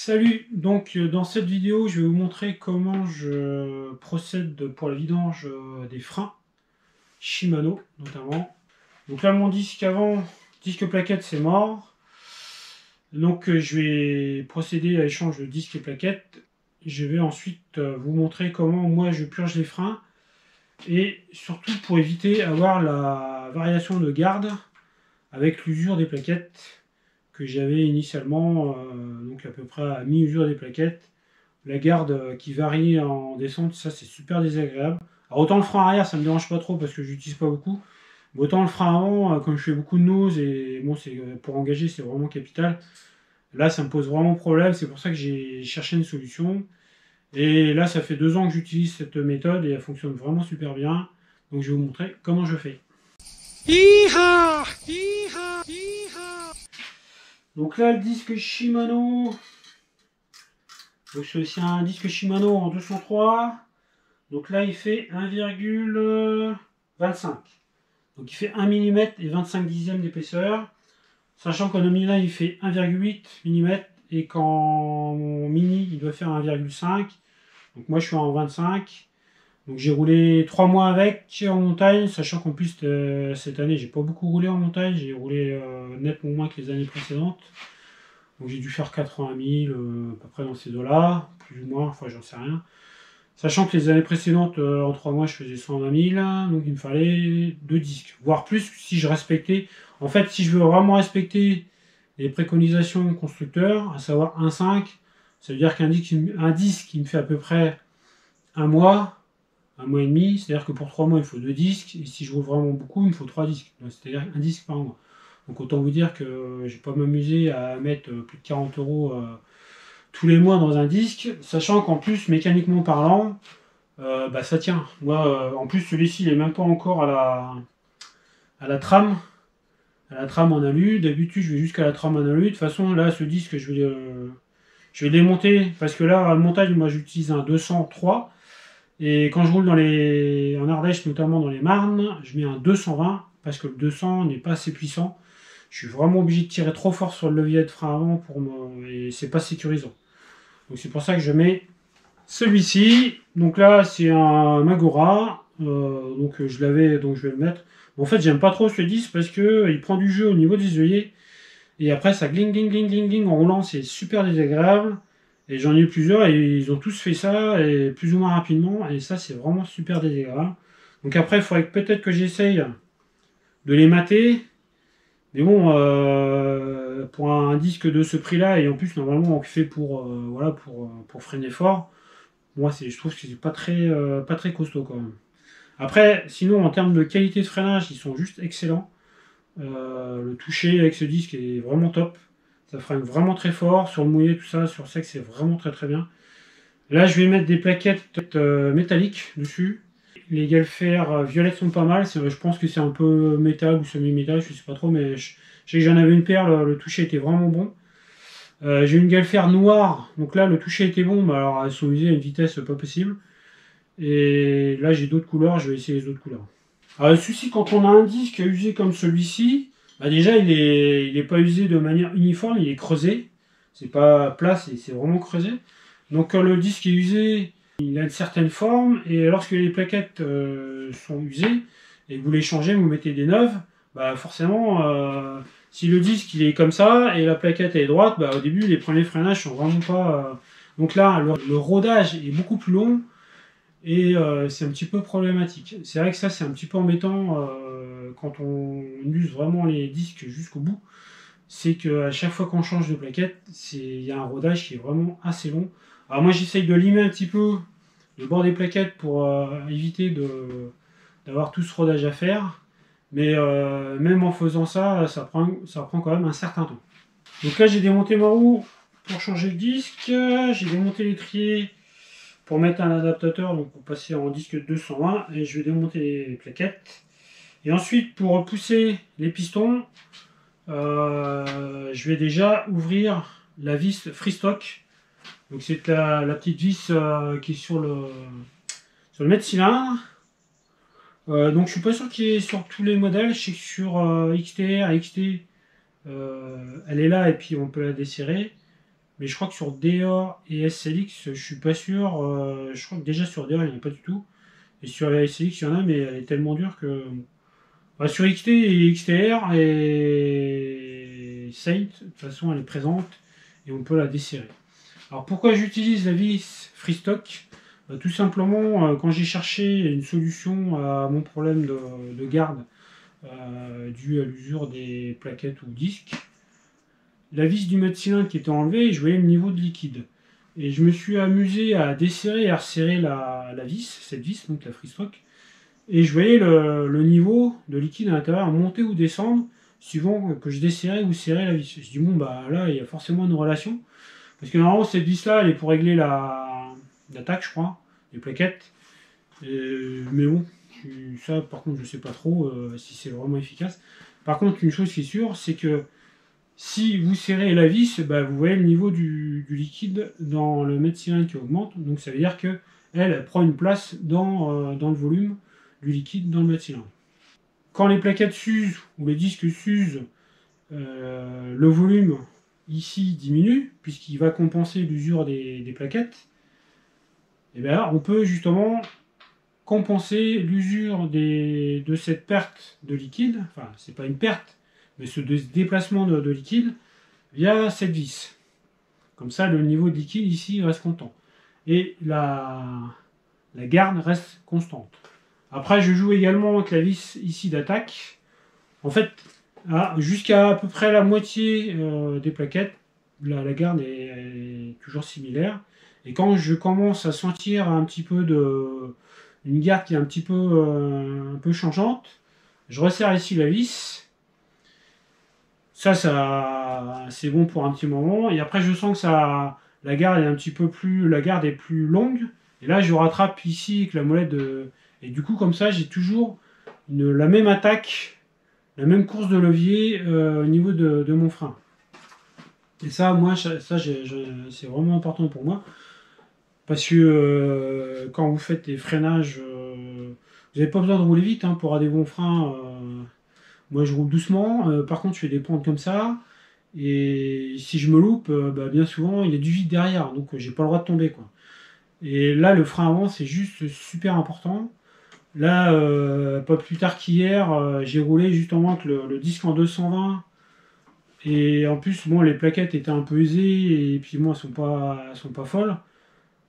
Salut, donc dans cette vidéo je vais vous montrer comment je procède pour la vidange des freins Shimano notamment. Donc là mon disque avant, disque plaquette c'est mort, donc je vais procéder à l'échange de disque et plaquette. Je vais ensuite vous montrer comment moi je purge les freins et surtout pour éviter avoir la variation de garde avec l'usure des plaquettes que j'avais initialement, donc à peu près à mi-usure des plaquettes. La garde qui varie en descente, ça c'est super désagréable. Alors autant le frein arrière ça me dérange pas trop parce que j'utilise pas beaucoup, mais autant le frein avant, comme je fais beaucoup de nose et bon, c'est pour engager c'est vraiment capital. Là ça me pose vraiment problème, c'est pour ça que j'ai cherché une solution. Et là ça fait 2 ans que j'utilise cette méthode et elle fonctionne vraiment super bien. Donc je vais vous montrer comment je fais. Hi-ha! Hi-ha! Hi-ha! Donc là, le disque Shimano. Donc c'est aussi un disque Shimano en 203. Donc là, il fait 1,25. Donc il fait 1 mm et 25 dixièmes d'épaisseur. Sachant qu'en nominal, il fait 1,8 mm et qu'en mini, il doit faire 1,5. Donc moi, je suis en 25. Donc j'ai roulé 3 mois avec en montagne, sachant qu'en plus cette année j'ai pas beaucoup roulé en montagne, j'ai roulé nettement moins que les années précédentes. Donc j'ai dû faire 80 000 à peu près dans ces deux-là, plus ou moins, enfin j'en sais rien. Sachant que les années précédentes, en 3 mois je faisais 120 000, donc il me fallait 2 disques, voire plus si je respectais. En fait, si je veux vraiment respecter les préconisations constructeurs, à savoir 1,5, ça veut dire qu'un disque qui me fait à peu près un mois et demi, c'est-à-dire que pour 3 mois il faut 2 disques, et si je roule vraiment beaucoup il me faut 3 disques, c'est-à-dire un disque par mois. Donc autant vous dire que je vais pas m'amuser à mettre plus de 40 € tous les mois dans un disque, sachant qu'en plus mécaniquement parlant, ça tient. Moi en plus celui-ci il est même pas encore à la trame en alu. D'habitude je vais jusqu'à la trame en alu. De toute façon là ce disque je vais démonter, parce que là à le montage moi j'utilise un 203. Et quand je roule en Ardèche, notamment dans les Marnes, je mets un 220 parce que le 200 n'est pas assez puissant. Je suis vraiment obligé de tirer trop fort sur le levier de frein avant et c'est pas sécurisant. Donc c'est pour ça que je mets celui-ci. Donc là c'est un Magura, donc je l'avais, donc je vais le mettre. En fait j'aime pas trop ce disque parce que il prend du jeu au niveau des œillets et après ça gling gling gling gling gling en roulant, c'est super désagréable. Et j'en ai eu plusieurs et ils ont tous fait ça, et plus ou moins rapidement, et ça c'est vraiment super désagréable. Donc après il faudrait peut-être que j'essaye de les mater, mais bon, pour un disque de ce prix là, et en plus normalement on fait pour, voilà, pour freiner fort, moi je trouve que c'est pas très costaud quand même. Après sinon en termes de qualité de freinage ils sont juste excellents. Le toucher avec ce disque est vraiment top. Ça freine vraiment très fort, sur le mouillé, tout ça, sur sec, c'est vraiment très bien. Là, je vais mettre des plaquettes métalliques dessus. Les galfères violettes sont pas mal, je pense que c'est un peu métal ou semi-métal, je sais pas trop, mais je sais que j'en avais une paire, le toucher était vraiment bon. J'ai une galfère noire, donc là, le toucher était bon, mais alors elles sont usées à une vitesse pas possible. Et là, j'ai d'autres couleurs, je vais essayer les autres couleurs. Alors, le souci, quand on a un disque usé comme celui-ci, déjà, il est pas usé de manière uniforme, il est creusé. C'est pas plat, c'est vraiment creusé. Donc quand le disque est usé, il a une certaine forme, et lorsque les plaquettes sont usées, et que vous les changez, vous mettez des neuves, forcément, si le disque il est comme ça, et la plaquette est droite, au début, les premiers freinages sont vraiment pas... Donc là, le rodage est beaucoup plus long, et c'est un petit peu problématique. C'est vrai que ça c'est un petit peu embêtant quand on use vraiment les disques jusqu'au bout. C'est qu'à chaque fois qu'on change de plaquette, il y a un rodage qui est vraiment assez long. Alors moi j'essaye de limer un petit peu le bord des plaquettes pour éviter d'avoir tout ce rodage à faire. Mais même en faisant ça, ça prend quand même un certain temps. Donc là j'ai démonté ma roue pour changer le disque. J'ai démonté l'étrier pour mettre un adaptateur, donc pour passer en disque 220, et je vais démonter les plaquettes. Et ensuite, pour pousser les pistons, je vais déjà ouvrir la vis freestock. Donc c'est la petite vis qui est sur le mètre-cylindre. Donc je suis pas sûr qu'il y ait sur tous les modèles. Je sais que sur XTR, XT, elle est là et puis on peut la desserrer. mais je crois que sur DA et SLX, je suis pas sûr. Je crois que déjà sur DA, il n'y en a pas du tout. Et sur la SLX, il y en a, mais elle est tellement dure que. Bah, sur XT et XTR et Saint, de toute façon, elle est présente et on peut la desserrer. Alors pourquoi j'utilise la vis Freestock? Bah, tout simplement, quand j'ai cherché une solution à mon problème de garde dû à l'usure des plaquettes ou disques, la vis du mètre cylindre qui était enlevée, je voyais le niveau de liquide. Et je me suis amusé à desserrer et à resserrer la vis, cette vis, donc la Freestock, et je voyais le niveau de liquide à l'intérieur monter ou descendre suivant que je desserrais ou serrais la vis. Je dis bon bah là il y a forcément une relation. Parce que normalement cette vis là elle est pour régler l'attaque je crois, les plaquettes. Mais bon, ça par contre je sais pas trop si c'est vraiment efficace. Par contre une chose qui est sûre c'est que si vous serrez la vis, bah, vous voyez le niveau du liquide dans le mètre cylindre qui augmente. Donc ça veut dire que elle prend une place dans le volume du liquide dans le mètre cylindre. Quand les plaquettes s'usent ou les disques s'usent, le volume ici diminue puisqu'il va compenser l'usure des plaquettes. Et bien on peut justement compenser l'usure de cette perte de liquide, enfin c'est pas une perte, mais ce déplacement de liquide via cette vis. Comme ça le niveau de liquide ici reste constant. Et la garde reste constante. Après je joue également avec la vis ici d'attaque. En fait, jusqu'à à peu près la moitié des plaquettes, la garde est toujours similaire. Et quand je commence à sentir un petit peu une garde qui est un peu changeante, je resserre ici la vis. Ça c'est bon pour un petit moment. Et après, je sens que la garde est un petit peu plus, la garde est plus longue. Et là, je rattrape ici avec la molette et du coup, comme ça, j'ai toujours la même attaque, la même course de levier au niveau de mon frein. Et ça, moi, c'est vraiment important pour moi. Parce que quand vous faites des freinages, vous n'avez pas besoin de rouler vite pour avoir des bons freins. Moi, je roule doucement. Par contre, je fais des pentes comme ça. Et si je me loupe, bah, bien souvent, il y a du vide derrière. Donc, j'ai pas le droit de tomber, quoi. Et là, le frein avant, c'est juste super important. Là, pas plus tard qu'hier, j'ai roulé justement avec le disque en 220. Et en plus, bon, les plaquettes étaient un peu usées. Et puis, moi, elles sont pas folles.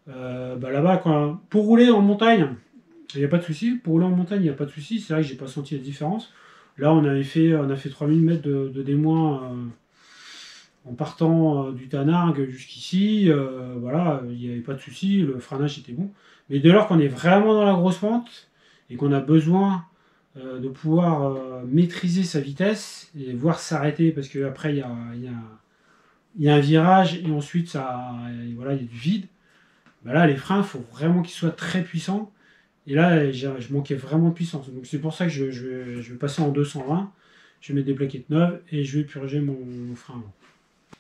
Bah, là-bas, quoi. Pour rouler en montagne, il n'y a pas de souci. Pour rouler en montagne, il n'y a pas de souci. C'est vrai que j'ai pas senti la différence. Là, on a fait 3000 mètres de démoin en partant du Tanargue jusqu'ici. Voilà, il n'y avait pas de souci. Le freinage était bon. Mais dès lors qu'on est vraiment dans la grosse pente et qu'on a besoin de pouvoir maîtriser sa vitesse et voir s'arrêter parce qu'après il y a un virage et ensuite voilà, il y a du vide. Bah là, les freins, il faut vraiment qu'ils soient très puissants. Et là, je manquais vraiment de puissance. Donc c'est pour ça que je vais passer en 220. Je vais mettre des plaquettes neuves et je vais purger mon frein.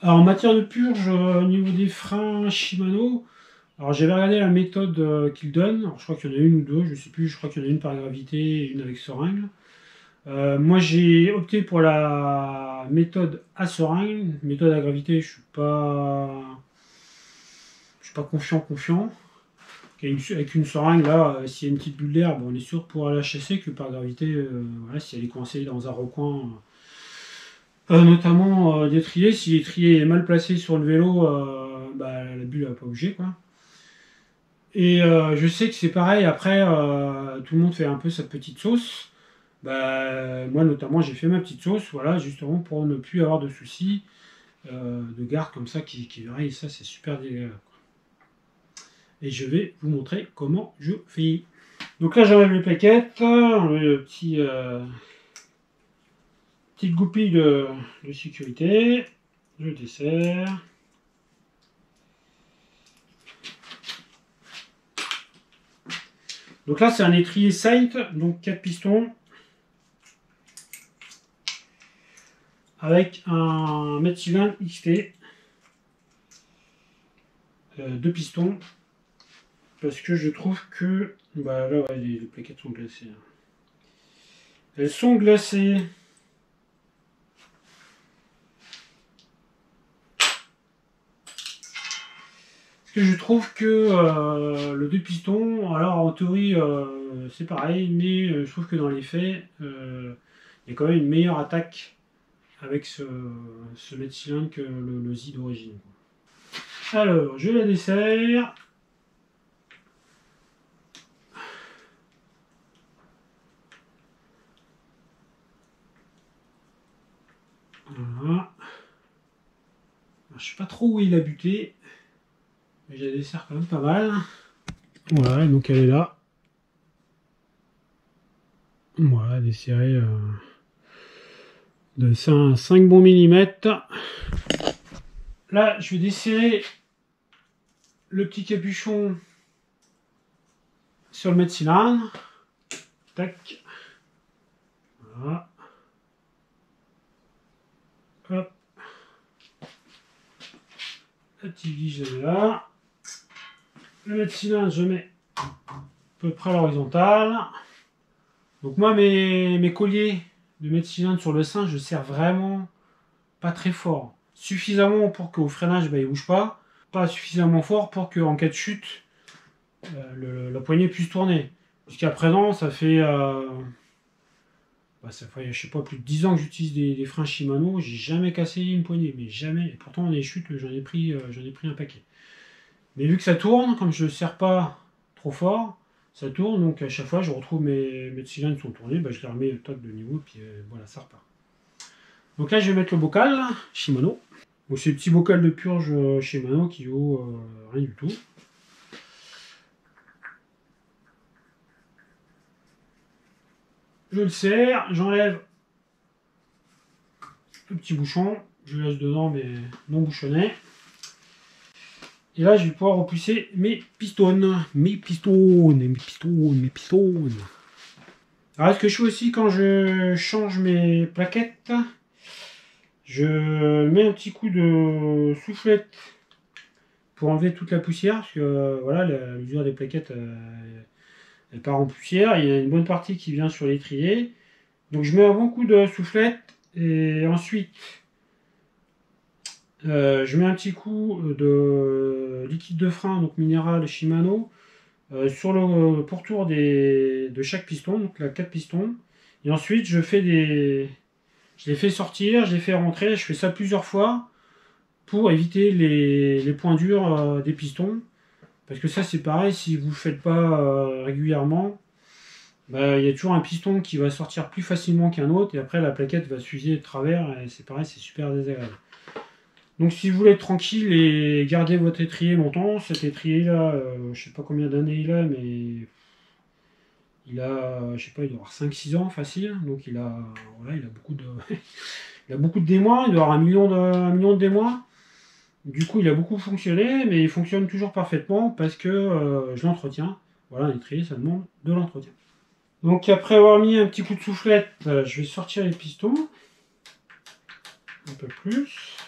Alors en matière de purge, au niveau des freins Shimano, alors j'avais regardé la méthode qu'ils donnent. Alors, je crois qu'il y en a une ou deux, je sais plus. Je crois qu'il y en a une par gravité et une avec seringue. Moi j'ai opté pour la méthode à seringue. Méthode à gravité, je suis pas confiant. Avec une seringue, là, s'il y a une petite bulle d'air, bon, on est sûr de pouvoir la chasser que par gravité, voilà, si elle est coincée dans un recoin, notamment l'étrier, si l'étrier est mal placé sur le vélo, bah, la bulle va pas bouger, quoi. Et je sais que c'est pareil, après, tout le monde fait un peu sa petite sauce. Bah, moi, notamment, j'ai fait ma petite sauce, voilà, justement pour ne plus avoir de soucis de garde comme ça qui rayent, ça, c'est super désagréable. Et je vais vous montrer comment je fais. Donc là j'enlève les plaquettes, le petite goupille de sécurité, je desserre. Donc là c'est un étrier Saint, donc 4 pistons, avec un mètre cylindre XT, 2 pistons. Parce que je trouve que bah là ouais, les plaquettes sont glacées. Elles sont glacées. que je trouve que le 2 pistons, alors en théorie c'est pareil, mais je trouve que dans les faits, il y a quand même une meilleure attaque avec ce mètre cylindre que le Z d'origine. Alors, je la desserre. Voilà. Alors, je sais pas trop où il a buté, mais je la desserre quand même pas mal. Voilà, donc elle est là. Voilà, desserrée de 5 bons millimètres. Là, je vais desserrer le petit capuchon sur le mètre cylindre. Tac. Voilà. Hop. La petite vis, je la mets là. Le mètre cylindre, je mets à peu près à l'horizontale. Donc moi, mes colliers de mètre cylindre sur le sein, je serre vraiment pas très fort. Suffisamment pour qu'au freinage, bah, il ne bouge pas. Pas suffisamment fort pour qu'en cas de chute, la poignée puisse tourner. Jusqu'à présent, ça fait je sais pas, plus de 10 ans que j'utilise des freins Shimano. J'ai jamais cassé une poignée, mais jamais. Et pourtant, les chutes, j'en ai pris un paquet. Mais vu que ça tourne, comme je ne serre pas trop fort, ça tourne. Donc à chaque fois, je retrouve mes cylindres qui sont tournés, bah, je les remets top de niveau, puis voilà, ça repart. Donc là, je vais mettre le bocal Shimano. Donc c'est le petit bocal de purge Shimano qui vaut rien du tout. Je le serre, j'enlève le petit bouchon, je laisse dedans mais non bouchonné. Et là je vais pouvoir repousser mes pistons. Mes pistons. Alors ce que je fais aussi quand je change mes plaquettes, je mets un petit coup de soufflette pour enlever toute la poussière, parce que voilà, l'usure des plaquettes elle part en poussière, il y a une bonne partie qui vient sur l'étrier. Donc je mets un bon coup de soufflette et ensuite je mets un petit coup de liquide de frein, donc minéral Shimano, sur le pourtour de chaque piston, donc là 4 pistons. Et ensuite je les fais sortir, je les fais rentrer, je fais ça plusieurs fois pour éviter les points durs des pistons. Parce que ça c'est pareil, si vous ne le faites pas régulièrement, bah, il y a toujours un piston qui va sortir plus facilement qu'un autre et après la plaquette va s'user de travers et c'est pareil, c'est super désagréable. Donc si vous voulez être tranquille et garder votre étrier longtemps, cet étrier là, je sais pas combien d'années il a, mais il a, je sais pas, il doit avoir 5-6 ans facile, donc il a, voilà, il a beaucoup de, il a beaucoup de démois, il doit avoir un million de démois. Du coup, il a beaucoup fonctionné, mais il fonctionne toujours parfaitement parce que je l'entretiens. Voilà, un étrier, ça demande de l'entretien. Donc après avoir mis un petit coup de soufflette, je vais sortir les pistons. Un peu plus.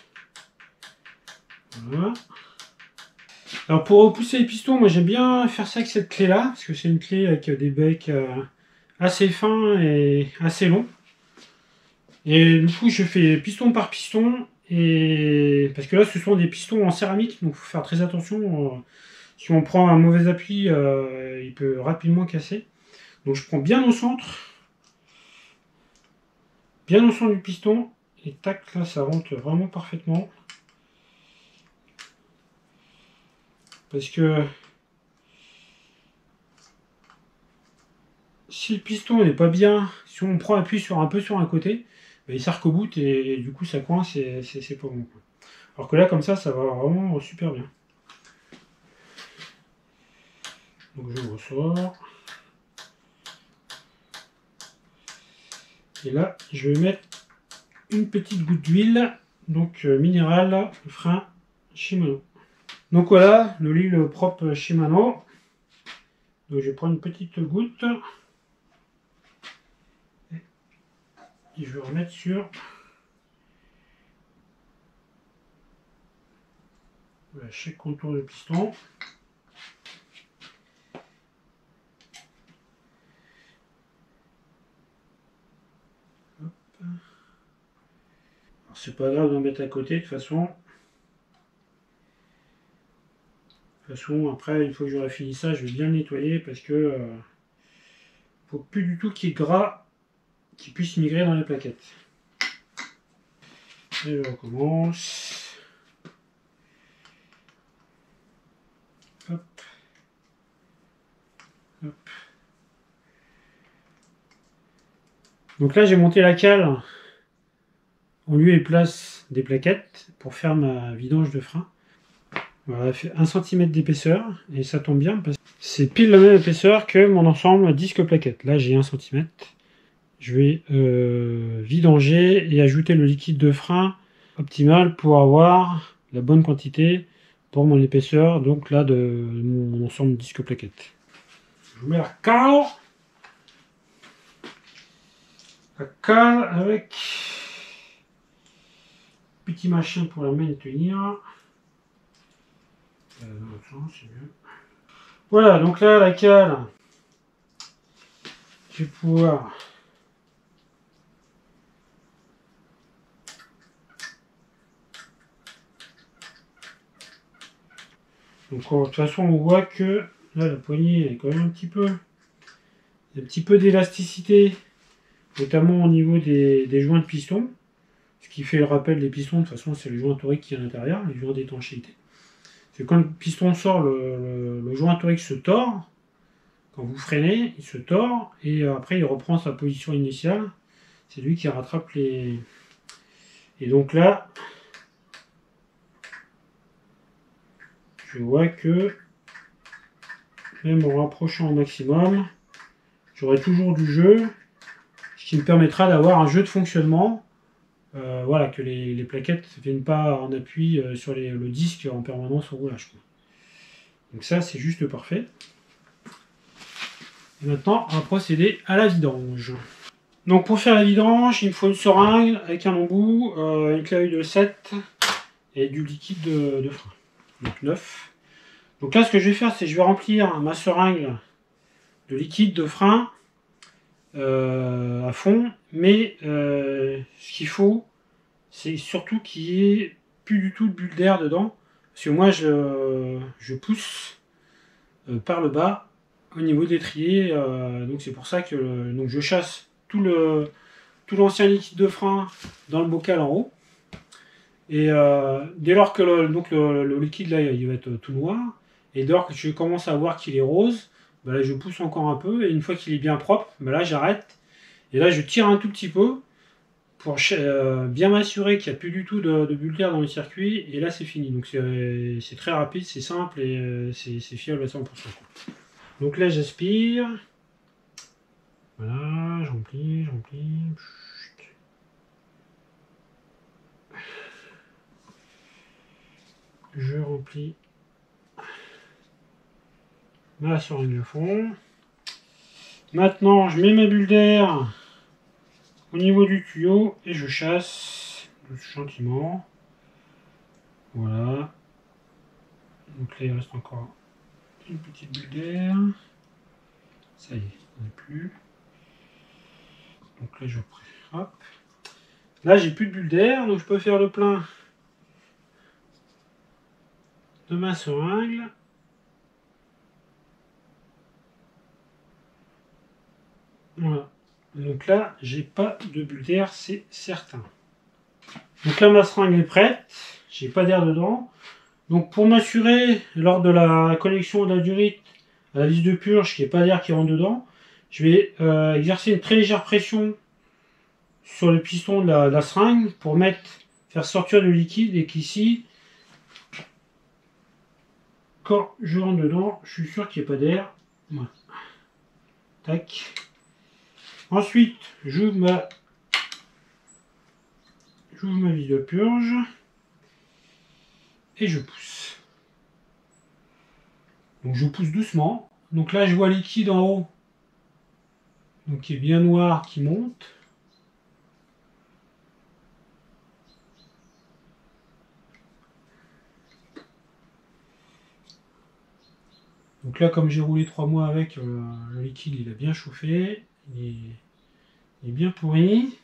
Voilà. Alors pour repousser les pistons, moi j'aime bien faire ça avec cette clé là, parce que c'est une clé avec des becs assez fins et assez longs. Et du coup je fais piston par piston, et parce que là ce sont des pistons en céramique, donc il faut faire très attention. Si on prend un mauvais appui, il peut rapidement casser. Donc je prends bien au centre du piston, et tac, là ça rentre vraiment parfaitement. Parce que si le piston n'est pas bien, si on prend appui un peu sur un côté, bah, il s'arc-boute et du coup ça coince et c'est pas bon, quoi. Alors que là comme ça va vraiment super bien. Donc je ressors. Et là je vais mettre une petite goutte d'huile, donc minérale, frein Shimano. Donc voilà, le l'huile propre Shimano. Donc je vais prendre une petite goutte. Et je vais remettre sur chaque contour de piston. C'est pas grave d'en mettre à côté de toute façon. De toute façon, après, une fois que j'aurai fini ça, je vais bien le nettoyer parce que faut plus du tout qu'il y ait de gras qui puisse migrer dans les plaquettes. Et je recommence. Hop. Hop. Donc là, j'ai monté la cale en lieu et place des plaquettes pour faire ma vidange de frein. Voilà, elle fait 1 cm d'épaisseur et ça tombe bien parce que c'est pile la même épaisseur que mon ensemble disque plaquette. Là, j'ai 1 cm. Je vais vidanger et ajouter le liquide de frein optimal pour avoir la bonne quantité pour mon épaisseur, donc là de mon ensemble disque plaquette. Je vous mets la cale avec petit machin pour la maintenir. Dans l'autre sens, c'est mieux. Voilà, donc là la cale, je vais pouvoir donc de toute façon on voit que là la poignée est quand même un petit peu d'élasticité, notamment au niveau des joints de piston. Ce qui fait le rappel des pistons, de toute façon c'est le joint torique qui est à l'intérieur, les joints d'étanchéité. C'est quand le piston sort, le joint torique se tord. Quand vous freinez, il se tord et après il reprend sa position initiale. C'est lui qui rattrape les... Et donc là, je vois que même en rapprochant au maximum, j'aurai toujours du jeu, ce qui me permettra d'avoir un jeu de fonctionnement. Voilà, que les plaquettes ne viennent pas en appui sur le disque en permanence au roulage. Donc ça, c'est juste parfait. Et maintenant, on va procéder à la vidange. Donc pour faire la vidange, il me faut une seringue avec un embout, une clavée de 7 et du liquide de frein. Donc 9. Donc là, ce que je vais faire, c'est que je vais remplir ma seringue de liquide de frein à fond. Mais ce qu'il faut, c'est surtout qu'il n'y ait plus du tout de bulle d'air dedans. Parce que moi, je pousse par le bas au niveau de l'étrier. Donc c'est pour ça que donc je chasse tout l'ancien liquide de frein dans le bocal en haut. Et dès lors que le liquide là il va être tout noir, et dès lors que je commence à voir qu'il est rose, bah là je pousse encore un peu, et une fois qu'il est bien propre, bah là j'arrête. Et là je tire un tout petit peu pour bien m'assurer qu'il n'y a plus du tout de bulle d'air dans le circuit, et là c'est fini. Donc c'est très rapide, c'est simple et c'est fiable à 100%. Donc là j'aspire. Voilà, je remplis. Je remplis ma seringue à fond. Maintenant, je mets ma bulle d'air au niveau du tuyau et je chasse gentiment. Voilà. Donc là, il reste encore une petite bulle d'air. Ça y est, il n'y en a plus. Donc là, je reprends. Hop. Là, j'ai plus de bulle d'air, donc je peux faire le plein de ma seringue. Voilà. Donc là, j'ai pas de bulle d'air, c'est certain. Donc là, ma seringue est prête. J'ai pas d'air dedans. Donc pour m'assurer, lors de la connexion de la durite à la vis de purge, qu'il n'y ait pas d'air qui rentre dedans, je vais exercer une très légère pression sur le piston de la seringue pour faire sortir le liquide, et qu'ici, quand je rentre dedans, je suis sûr qu'il n'y ait pas d'air. Voilà. Tac. Ensuite, j'ouvre ma vis de purge et je pousse. Donc je pousse doucement. Donc là, je vois le liquide en haut, donc qui est bien noir, qui monte. Donc là, comme j'ai roulé 3 mois avec, le liquide il a bien chauffé, il est bien pourri.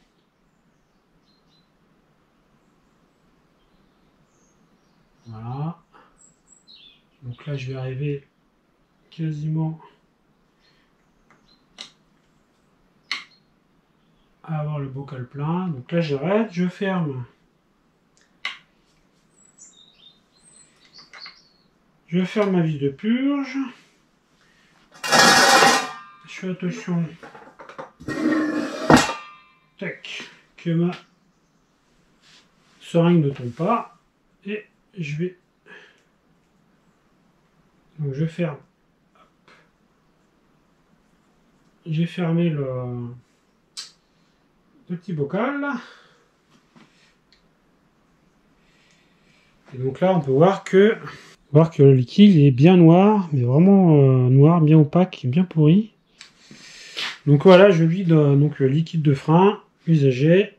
Voilà. Donc là, je vais arriver quasiment à avoir le bocal plein. Donc là, j'arrête, je ferme. Je ferme ma vis de purge. Je fais attention. Tac, que ma seringue ne tombe pas. Et je vais... Donc je ferme. J'ai fermé le petit bocal. Et donc là, on peut voir que le liquide est bien noir, mais vraiment noir, bien opaque, bien pourri. Donc voilà, je vide donc le liquide de frein usagé.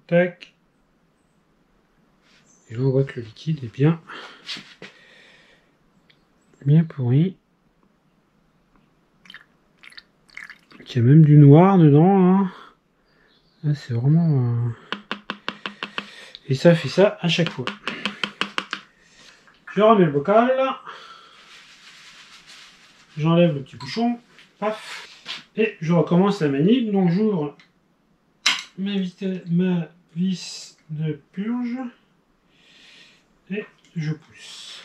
Tac. Et là, on voit que le liquide est bien pourri. Il y a même du noir dedans. Hein. C'est vraiment... Et ça fait ça à chaque fois. Je remets le bocal. J'enlève le petit bouchon. Paf. Et je recommence la manip. Donc j'ouvre ma vis de purge. Et je pousse.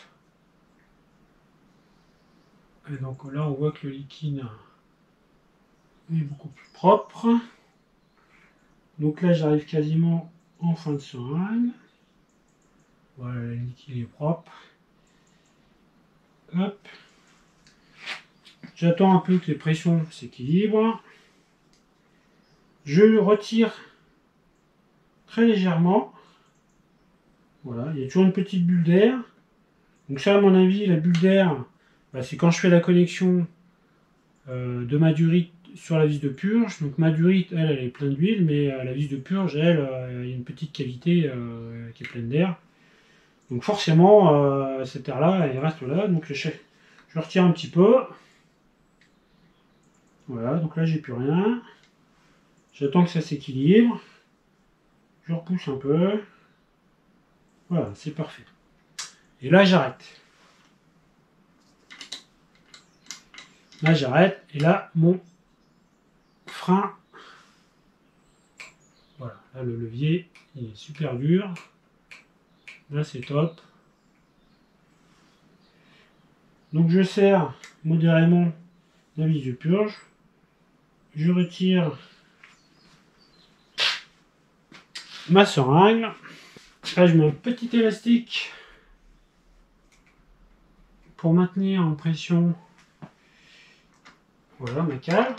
Et donc là, on voit que le liquide est beaucoup plus propre. Donc là, j'arrive quasiment en fin de seringue. Voilà, le liquide est propre. Hop. J'attends un peu que les pressions s'équilibrent. Je retire très légèrement. Voilà, il y a toujours une petite bulle d'air. Donc ça, à mon avis, la bulle d'air, bah, c'est quand je fais la connexion de ma durite sur la vis de purge. Donc ma durite, elle est pleine d'huile, mais la vis de purge, elle, il y a une petite cavité qui est pleine d'air. Donc forcément, cet air-là, il reste là. Donc je retire un petit peu. Voilà, donc là, j'ai plus rien. J'attends que ça s'équilibre. Je repousse un peu. Voilà, c'est parfait. Et là, j'arrête. Là, j'arrête. Et là, mon frein. Voilà, là, le levier, il est super dur. Là, c'est top. Donc, je serre modérément la vis de purge. Je retire ma seringue. Là, je mets un petit élastique pour maintenir en pression. Voilà ma cale.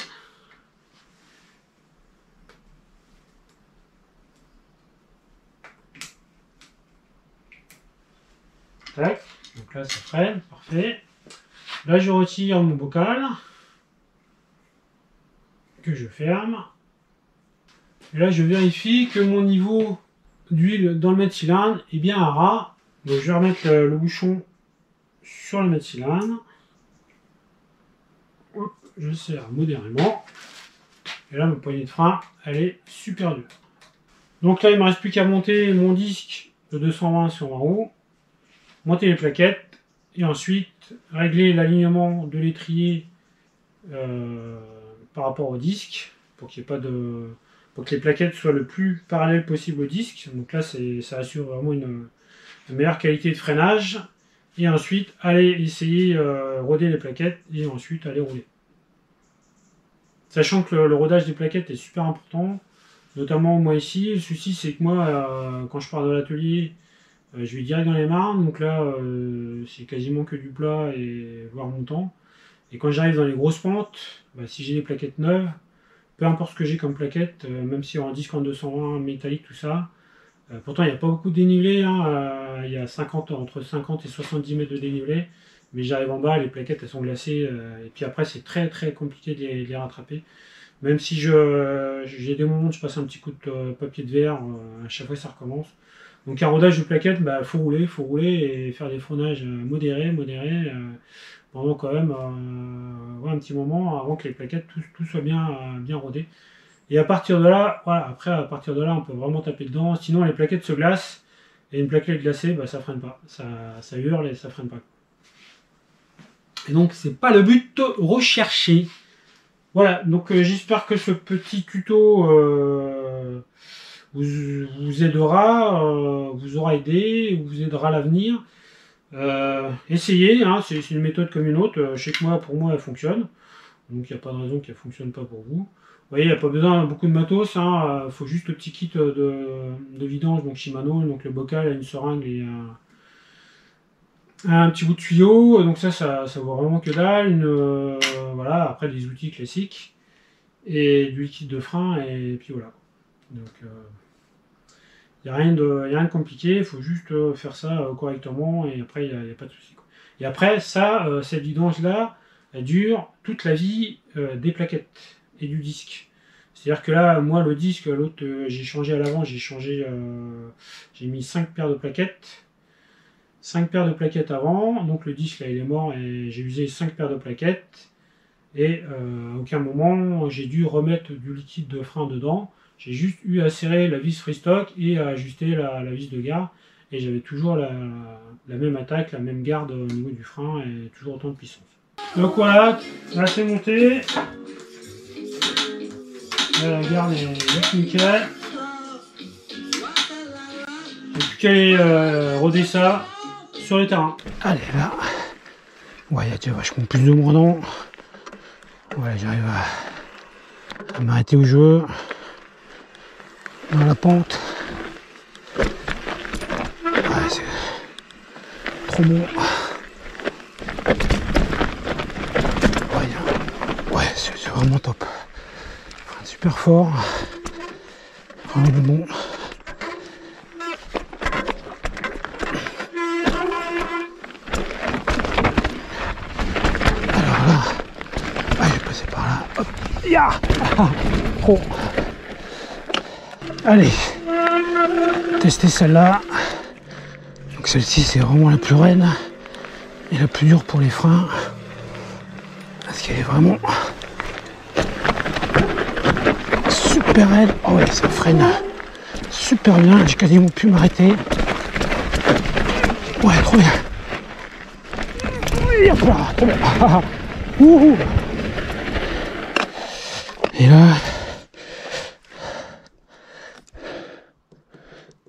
Tac. Donc là, ça freine. Parfait. Là, je retire mon bocal que je ferme. Et là, je vérifie que mon niveau d'huile dans le mètre-cylindre est bien à ras. Donc, je vais remettre le bouchon sur le mètre-cylindre. Je serre modérément. Et là, ma poignée de frein, elle est super dure. Donc là, il ne me reste plus qu'à monter mon disque de 220 sur 20 roues, monter les plaquettes, et ensuite régler l'alignement de l'étrier par rapport au disque, pour qu'il n'y ait pas de... pour que les plaquettes soient le plus parallèles possible au disque. Donc là, ça assure vraiment une meilleure qualité de freinage. Et ensuite, aller essayer roder les plaquettes et ensuite aller rouler. Sachant que le rodage des plaquettes est super important, notamment moi ici. Le souci, c'est que moi, quand je pars de l'atelier, je vais direct dans les marnes. Donc là, c'est quasiment que du plat et voire montant. Et quand j'arrive dans les grosses pentes, bah, si j'ai des plaquettes neuves, peu importe ce que j'ai comme plaquette, même si en disque en 220, métallique, tout ça, pourtant il n'y a pas beaucoup de dénivelé, hein, il y a entre 50 et 70 mètres de dénivelé, mais j'arrive en bas, les plaquettes elles sont glacées, et puis après c'est très très compliqué de les rattraper. Même si j'ai des moments où je passe un petit coup de papier de verre, à chaque fois ça recommence. Donc un rodage de plaquettes, bah, faut rouler et faire des freinages modérés, pendant quand même ouais, un petit moment avant que les plaquettes tout soit bien rodé. Et à partir de là, voilà, après à partir de là, on peut vraiment taper dedans. Sinon les plaquettes se glacent et une plaquette glacée, bah, ça freine pas, ça hurle et ça freine pas. Et donc c'est pas le but recherché. Voilà, donc j'espère que ce petit tuto vous aidera, vous aura aidé, vous aidera à l'avenir. Essayez, hein, c'est une méthode comme une autre. Je sais que moi, pour moi, elle fonctionne. Donc il n'y a pas de raison qu'elle ne fonctionne pas pour vous. Vous voyez, il n'y a pas besoin de beaucoup de matos. Il faut juste le petit kit de vidange, donc Shimano, donc le bocal, une seringue et un petit bout de tuyau. Donc ça vaut vraiment que dalle. Voilà, après des outils classiques et du liquide de frein et puis voilà. Donc il n'y a rien de compliqué, il faut juste faire ça correctement et après il n'y a pas de souci. Et après ça, cette vidange là, elle dure toute la vie des plaquettes et du disque. C'est-à-dire que là, moi le disque, l'autre j'ai changé à l'avant, j'ai mis 5 paires de plaquettes. 5 paires de plaquettes avant, donc le disque là il est mort et j'ai usé 5 paires de plaquettes. Et à aucun moment j'ai dû remettre du liquide de frein dedans. J'ai juste eu à serrer la vis freestock et à ajuster la vis de garde. Et j'avais toujours la même attaque, la même garde au niveau du frein et toujours autant de puissance. Donc voilà, là c'est monté. Là, la garde est nickel. J'ai plus qu'à aller roder ça sur le terrain. Allez là. Ouais, il y a déjà vachement plus de mordant. Voilà, j'arrive à m'arrêter où je veux. Dans la pente. Ouais, c'est trop bon. Ouais, c'est vraiment top. Enfin, super fort. Vraiment bon. Alors là, je vais passer par là. Hop, ya, trop. Allez, tester celle-là. Donc celle-ci c'est vraiment la plus raide et la plus dure pour les freins. Parce qu'elle est vraiment super raide. Oh ouais, ça freine super bien. J'ai quasiment pu m'arrêter. Ouais, trop bien. Hop là, trop bien. Ouhou. Et là,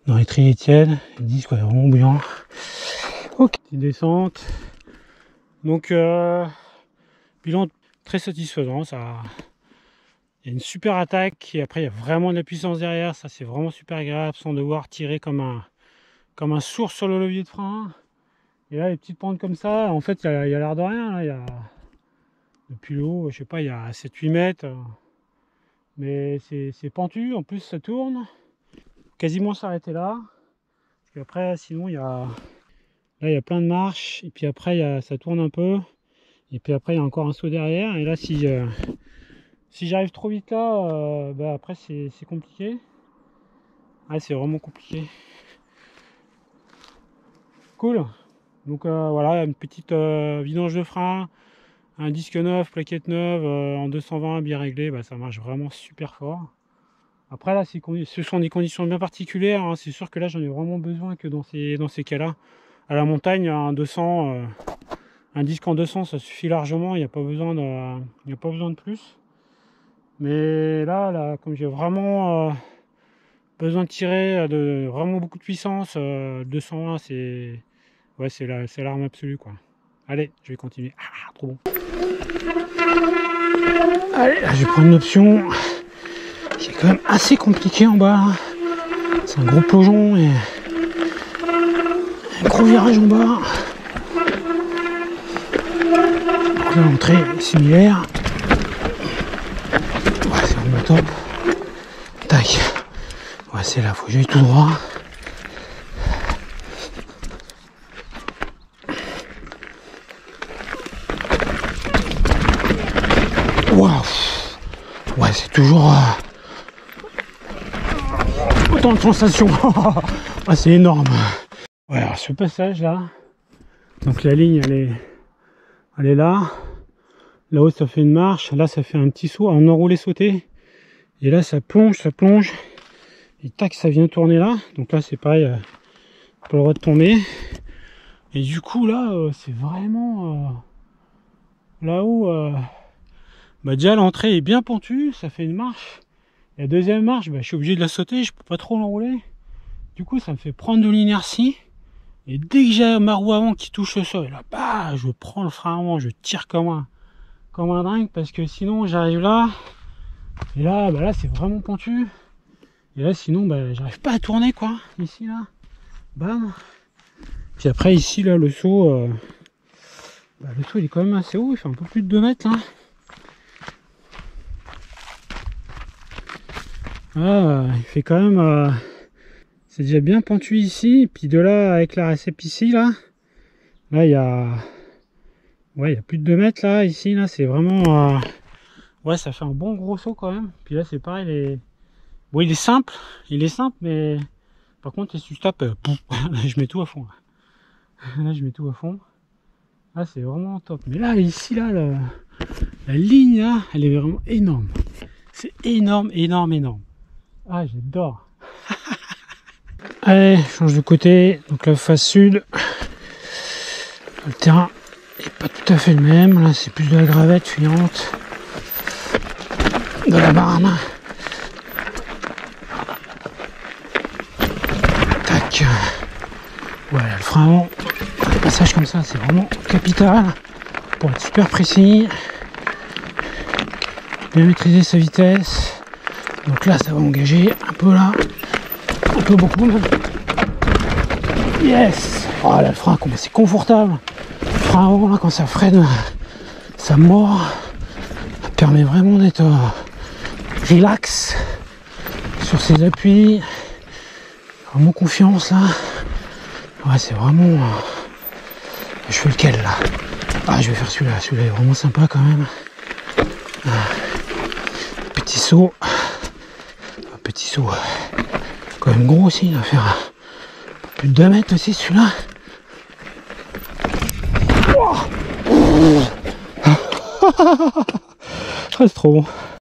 dans les triers tièdes, ils disent quoi, vraiment bouillant. Ok, petite descente. Donc bilan très satisfaisant. Ça, il y a une super attaque et après il y a vraiment de la puissance derrière. Ça c'est vraiment super agréable sans devoir tirer comme un sourd sur le levier de frein. Et là les petites pentes comme ça, en fait il y a l'air de rien. Là, il y a depuis le haut, je sais pas, il y a 7-8 mètres. Mais c'est pentu, en plus ça tourne. Quasiment s'arrêter là. Parce qu'après sinon il y a. Là il y a plein de marches. Et puis après ça tourne un peu. Et puis après il y a encore un saut derrière. Et là si j'arrive trop vite là, après c'est compliqué. Ah, c'est vraiment compliqué. Cool. Donc voilà, une petite vidange de frein, un disque neuf, plaquette neuve en 220 bien réglé, ça marche vraiment super fort. Après là, ce sont des conditions bien particulières, hein. C'est sûr que là j'en ai vraiment besoin que dans ces cas-là. À la montagne, un 200, un disque en 200 ça suffit largement, il n'y a pas besoin de plus. Mais là comme j'ai vraiment besoin de tirer de vraiment beaucoup de puissance, 220 c'est l'arme absolue quoi. Allez, je vais continuer. Ah, trop bon. Allez, là je vais prendre une option. C'est quand même assez compliqué en bas. C'est un gros plongeon et un gros virage en bas. Donc là l'entrée est similaire. Ouais, c'est vraiment top. Tac. Ouais, c'est là, faut que j'aille tout droit. Waouh. Ouais, c'est toujours autant de sensations. Ah, c'est énorme. Ouais, alors ce passage là, donc la ligne elle est là. Là-haut ça fait une marche, là ça fait un petit saut, un enroulé sauté. Et là ça plonge. Et tac, ça vient tourner là. Donc là c'est pareil, pas le droit de tomber. Et du coup là c'est vraiment là-haut, bah déjà l'entrée est bien pentue, ça fait une marche. Et la deuxième marche, bah, je suis obligé de la sauter, je peux pas trop l'enrouler. Du coup, ça me fait prendre de l'inertie. Et dès que j'ai ma roue avant qui touche le sol, là, bah, je prends le frein avant, je tire comme un dingue, parce que sinon j'arrive là, et là, bah là c'est vraiment pentu. Et là sinon, bah, j'arrive pas à tourner quoi, ici là, bam. Puis après ici là, le saut, il est quand même assez haut, il fait un peu plus de 2 mètres là. Ah, il fait quand même, c'est déjà bien pentu ici, et puis de là avec la récep ici là il y a, ouais, il y a plus de 2 mètres là, ici là, c'est vraiment, ouais, ça fait un bon gros saut quand même. Puis là c'est pareil, bon, il est simple, mais par contre si tu tapes, là, je mets tout à fond là, je mets tout à fond. Là c'est vraiment top. Mais là ici là, la ligne là, elle est vraiment énorme. C'est énorme, énorme, énorme. Ah, j'adore. Allez, je change de côté. Donc la face sud, le terrain est pas tout à fait le même. Là c'est plus de la gravette fuyante, de la barne. Tac. Voilà, le frein avant, un passage comme ça, c'est vraiment capital pour être super précis, bien maîtriser sa vitesse. Donc là, ça va engager un peu là, un peu beaucoup même. Yes. Oh là, le frein, c'est confortable. Le frein avant, là, quand ça freine, ça mord. Ça permet vraiment d'être relax sur ses appuis. Vraiment confiance là. Ouais, c'est vraiment... Je fais lequel là? Ah, je vais faire celui-là. Celui-là est vraiment sympa quand même. Petit saut. Un petit saut. Quand même gros aussi. Il va faire plus de 2 mètres aussi celui-là. Oh, c'est trop bon.